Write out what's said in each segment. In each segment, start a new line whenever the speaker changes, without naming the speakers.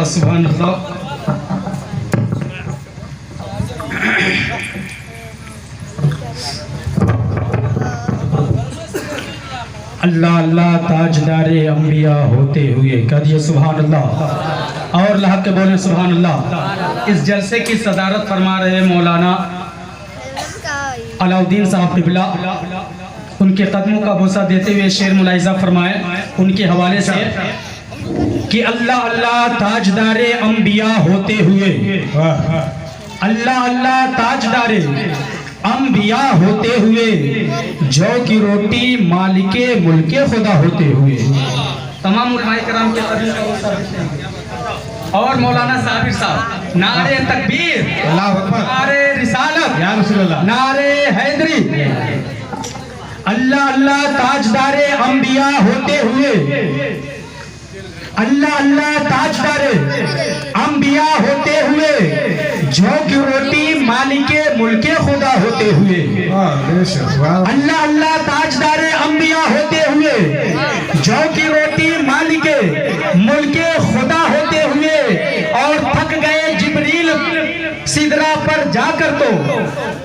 सुभान अल्लाह। अल्लाह अल्लाह ताजदारे अंबिया होते हुए कहिए सुभान अल्लाह। और अल्लाह के बोले सुभान अल्लाह। इस जलसे की सदारत फरमा रहे मौलाना अलाउद्दीन साहब क़िबला, उनके कदमों का बोसा देते हुए शेर मुलाहिज़ा फरमाए उनके हवाले से कि अल्लाह अल्लाह ताजदारे अंबिया होते हुए, अल्लाह अल्लाह ताजदारे अंबिया होते हुए, जौ की रोटी मालिके मुल्के खुदा होते हुए। तमाम उलमाए कराम के कदम का बोसा देते हैं। और मौलाना साबिर साहब नारे तकबीर, नारे रिसालत, नारे हैदरी, अल्लाह अल्लाह ताजदारे अंबिया होते हुए, अल्लाह अल्लाह ताजदारे अंबिया होते हुए, जौ की रोटी मालिके मुल्के खुदा होते हुए। अल्लाह अल्लाह ताजदारे अंबिया होते हुए, जौ की रोटी मालिके मुल्के खुदा होते हुए। और थक गए जिब्रील सिदरा पर जाकर तो,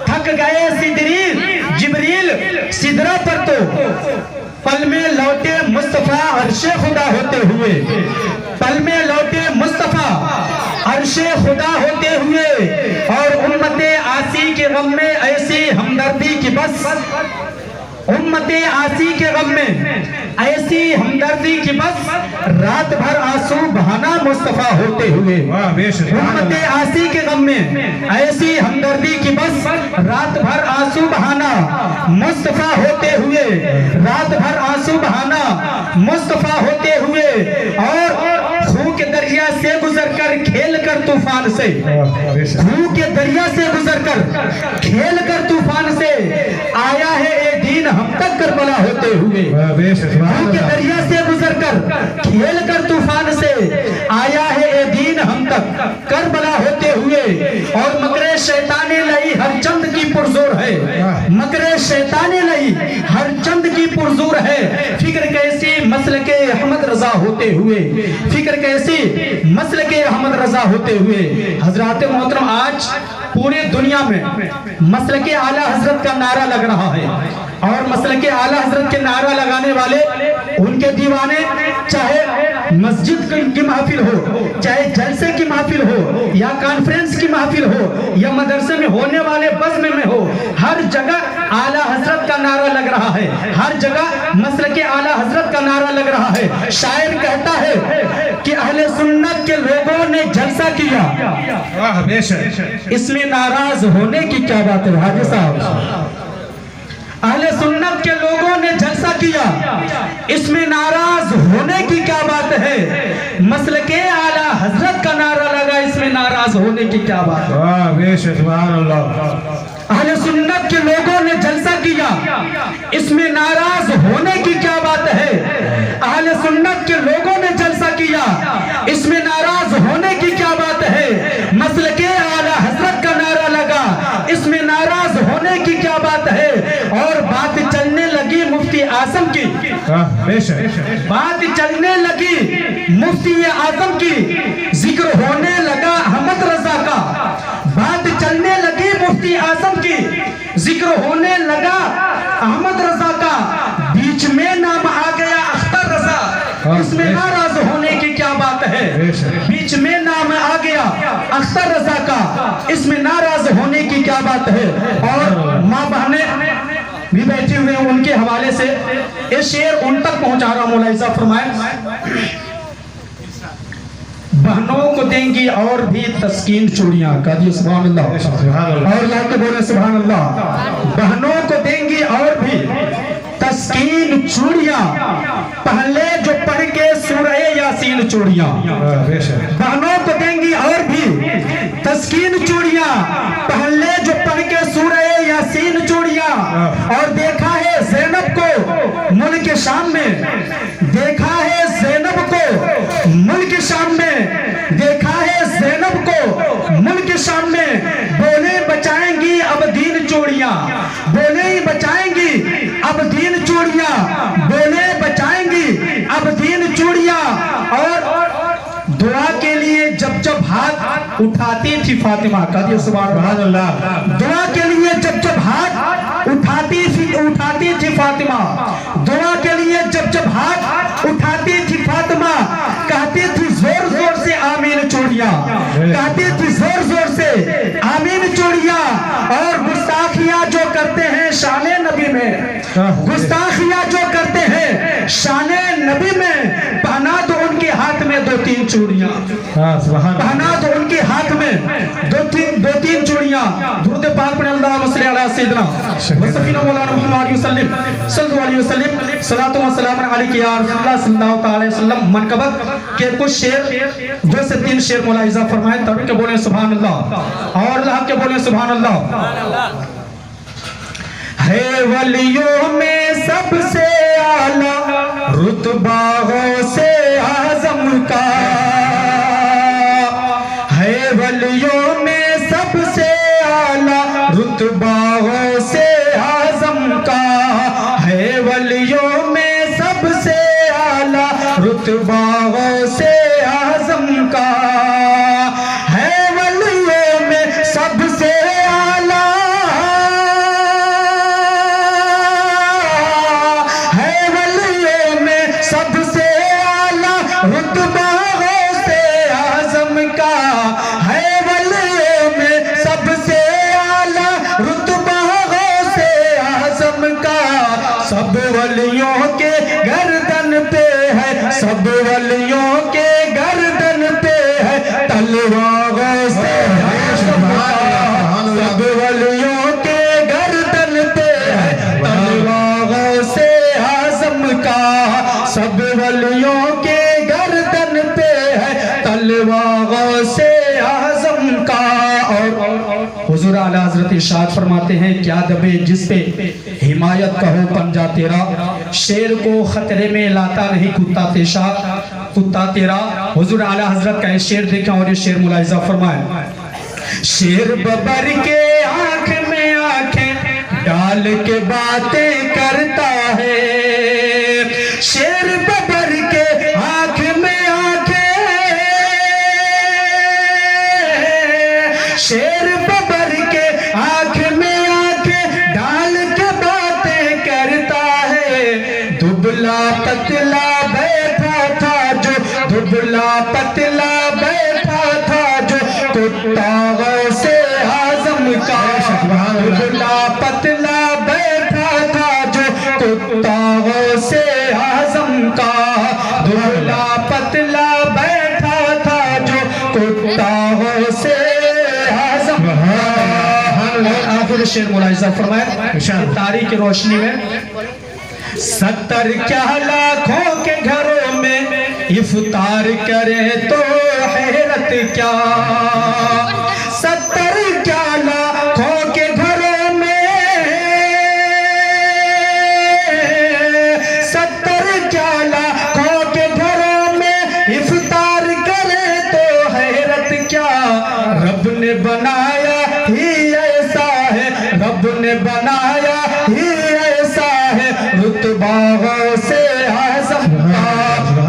थक गए जिब्रील सिदरा पर तो, पल में लौटे मुस्तफा अर्शे खुदा होते हुए, पल में लौटे मुस्तफा अर्शे खुदा होते हुए। और उम्मते आसी के गम में ऐसी हमदर्दी की बस, उम्मते आसी के गम में ऐसी हमदर्दी की बस, रात भर आंसू बहाना मुस्तफा होते हुए। उम्मते आसी के गम में ऐसी हमदर्दी की बस, रात भर आंसू बहाना मुस्तफा होते हुए, रात भर आंसू बहाना मुस्तफा होते हुए। और खूह के दरिया से गुजरकर खेल कर तूफान से, खूह के दरिया से गुजरकर खेल कर तूफान से, आया है ये दिन हम तक करबला होते हुए। खूह के दरिया से गुजरकर खेल कर तूफान से, आया है ये दिन हम तक करबला होते हुए। और मकरे शैताने लई हर चंद की पुरजोर है, मकरे शैताने लई हर चंद की पुरजोर है। फिक्र कैसी मसल के अहमद रजा होते हुए, फिक्र कैसी मसल के अहमद रजा होते हुए। हजरात मोहतरम, आज पूरी दुनिया में मसल के आला हजरत का नारा लग रहा है। और मसल के आला हजरत के नारा लगाने वाले, उनके दीवाने, चाहे मस्जिद की महफिल हो, चाहे जलसे की महफिल हो, या कॉन्फ्रेंस की महफिल हो, या मदरसे में होने वाले बज़्म में हो, हर जगह आला हजरत का नारा लग रहा है, हर जगह मसल के आला हजरत का नारा लग रहा है। शायर कहता है कि अहले सुन्नत के लोगों ने जलसा किया, इसमें नाराज होने की क्या बात है हाजी साहब। अहले सुन्नत के लोगों ने जलसा किया, इसमें नाराज होने की क्या बात है। मसल के आला हजरत का नारा लगा, इसमें नाराज होने की क्या बात है। अहले सुन्नत के लोगों ने जलसा किया, इसमें नाराज होने की क्या बात है। अहले सुन्नत के लोगों ने जलसा किया, इसमें नाराज होने की क्या बात है। मसल के आला हजरत का नारा लगा, इसमें नाराज होने की क्या बात है। और बात चलने लगी मुफ्ती आजम की, बात चलने लगी मुफ्ती आजम की, जिक्र होने लगा अहमद रजा का। बात चलने लगी मुफ्ती आजम की, जिक्र होने लगा अहमद रजा का। बीच में नाम आ गया अख्तर रजा, इसमें नाराज होने की क्या बात है। बीच में नाम आ गया अख्तर रजा का, इसमें नाराज होने की क्या बात है। और माँ बहने भी बैठे हुए हैं, उनके हवाले से ये शेर उन तक पहुंचा रहा, मुलाहिज़ा फरमाए। बहनों को देंगी और भी तस्कीन चूड़ियां, कहिए सुभान अल्लाह। और अल्लाह के बोले सुभान अल्लाह। बहनों को देंगी और भी तस्कीन चूड़ियां, पहले जो पढ़ के सूरह यासीन चूड़ियां। बहनों को देंगी और भी तस्कीन चूड़ियां, पहले जो पढ़ के सूरह यासीन चूड़ियां। और देखा है ज़ैनब को मुल्क शाम में, देखा है ज़ैनब को मुल्क शाम में, देखा है ज़ैनब को मुल्क शाम में। बोले बचाएंगी अब दीन चूड़ियां, बोले ही बचाएंगी अब दीन चूड़ियां, बोले बचाएंगी अब दीन चूड़ियां। और दुआ के लिए जब जब हाथ उठाती थी फातिमा, कहती सुभान अल्लाह, दुआ के लिए जब जब हाथ उठाती थी फातिमा, दुआ के लिए जब जब हाथ उठाती थी फातिमा, कहती थी जोर जोर से आमीन चूड़ियां, कहती थी जोर जोर से आमीन चूड़ियां। और गुस्ताखियां जो करते हैं शाने नबी में, गुस्ताखियां जो करते हैं शाने नबी में, पहना दो उनके हाथ में 2-3 चूड़ियां, पहना दो उनके हाथ में 2-3 चूड़ियां। दुरूद पाक पढ़े अल्लाहुम्मा सल्ली अला सय्यिदना व सफीना मौलाना मुहम्मद सल्लल्लाहु अलैहि वसल्लम, सलातो व सलाम अलैका या रसूलल्लाह सल्लल्लाहु अलैहि वसल्लम। मनकबत के कुछ शेर, 2 से 3 शेर मुलाहिजा फरमाए, तभी के बोले सुभान अल्लाह और अल्लाह के बोले सुभान अल्लाह। है वलियों में सबसे आला रुतबा गौसे आज़म का, है वलियों में सबसे आला रुतबा गौसे आज़म का, है वलियों में सबसे आला रुतबा गौसे आज़म का, है वलियों में सबसे आला, है वलियों में सबसे आला रुतबा गौसे आज़म का, है वलियों में सबसे आला रुतबा गौसे आज़म का। सब वलियों के गर्दन पे है, सब वलियों के गर्दन पे है तलवार गौसे आज़म का, सब वलियों के गर्दन पे है तलवार गौसे आज़म का, सब वलियों के गर्दन पे है तलवार गौसे आज़म का। और हुजूर आला हज़रत इरशाद फरमाते हैं, क्या दबे जिस पे हिमायत का हो पंजा तेरा, शेर को खतरे में लाता नहीं कुत्ता तेरा। हुजूर आला हज़रत का शेर देखें और ये शेर मुलाहिजा फरमाए। शेर बबर के आंख में आंखें डाल के बातें करता है, शेर बबर के आंख में आंखें, शेर बबर के आंख में आंखें डाल के बातें करता है। दुबला पतला बैठा था जो, दुबला पतला बैठा था जो कुत्ता गौसे आज़म का, दुबला पतला बैठा था जो कुत्ता गौसे आज़म का, दुबला पतला बैठा था जो कुत्ता गौसे आज़म का। आखिर शेर मुलाहिजा फरमाए तारीख की रोशनी में। 70 क्या लाखों के घरों में इफ्तार करे तो हैरत क्या, 70 क्या लाखों के घरों में, 70 क्या लाखों के घरों में इफ्तार करे तो हैरत क्या। रब ने बनाया ही ऐसा है, रब ने बनाया ही ऐसा है रुतबा गौसे आज़म का,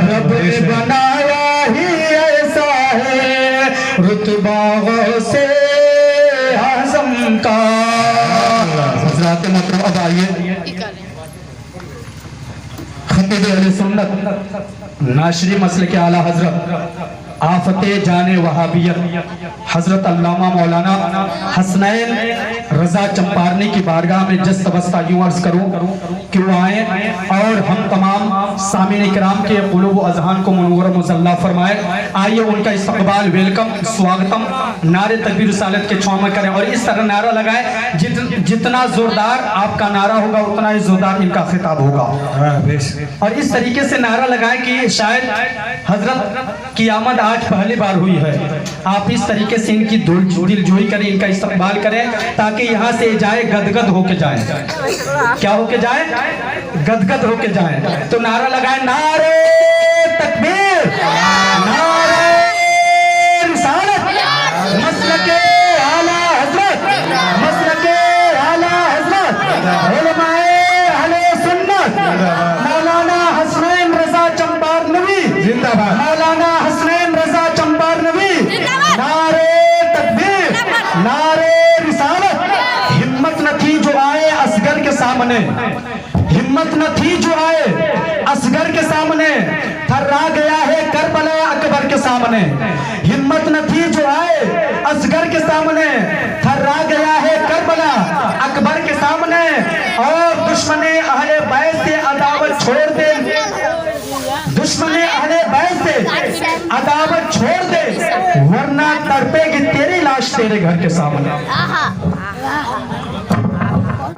रब ने बनाया ही ऐसा है रुतबा गौसे आज़म का। हज़रात मोहतरम अब आइए खतीब अहले सुन्नत नाशरी मसले के आला हजरत आफते जाने वहाबियत हजरत अल्लामा मौलाना हसनैन रजा चंपारनी की बारगाह में जस तबस्ता यूं अर्ज करूं कि वो आए और हम तमाम सामीन इकराम के क़ुलूब व अज़हान को मुनव्वर मुज़ल्ला फरमाए। आइए उनका इस्तक़बाल, वेलकम, स्वागतम नारे तकबीर रिसालत के छाँव में करें और इस तरह नारा लगाए जितना जोरदार आपका नारा होगा उतना ही जोरदार इनका खिताब होगा। और इस तरीके से नारा लगाए कि शायद हजरत की आमद आज पहली बार हुई है। आप इस तरीके से इनकी दिलजोई करें, इनका इस्तकबाल करें ताकि यहाँ से जाए गदगद होके जाए। क्या होके जाए? गदगद होके जाए। तो नारा लगाए, नारे तकबीर, नारे रिसालत, मसलके आला हज़रत, मसलके आला हज़रत, उलमाए अहले सुन्नत मौलाना हसनैन रजा चंपारनवी जिंदाबाद, मौलाना हसनैन रजा सामने, हिम्मत न थी जो आए असगर के सामने, थर्रा गया है करबला अकबर के सामने। हिम्मत न थी जो आए असगर के सामने, थर्रा गया है करबला अकबर के सामने। और दुश्मने अहले बैत से अदावत छोड़ दे, दुश्मने अहले बैत से अदावत छोड़ दे, वरना तड़पेगी तेरी लाश तेरे घर के सामने।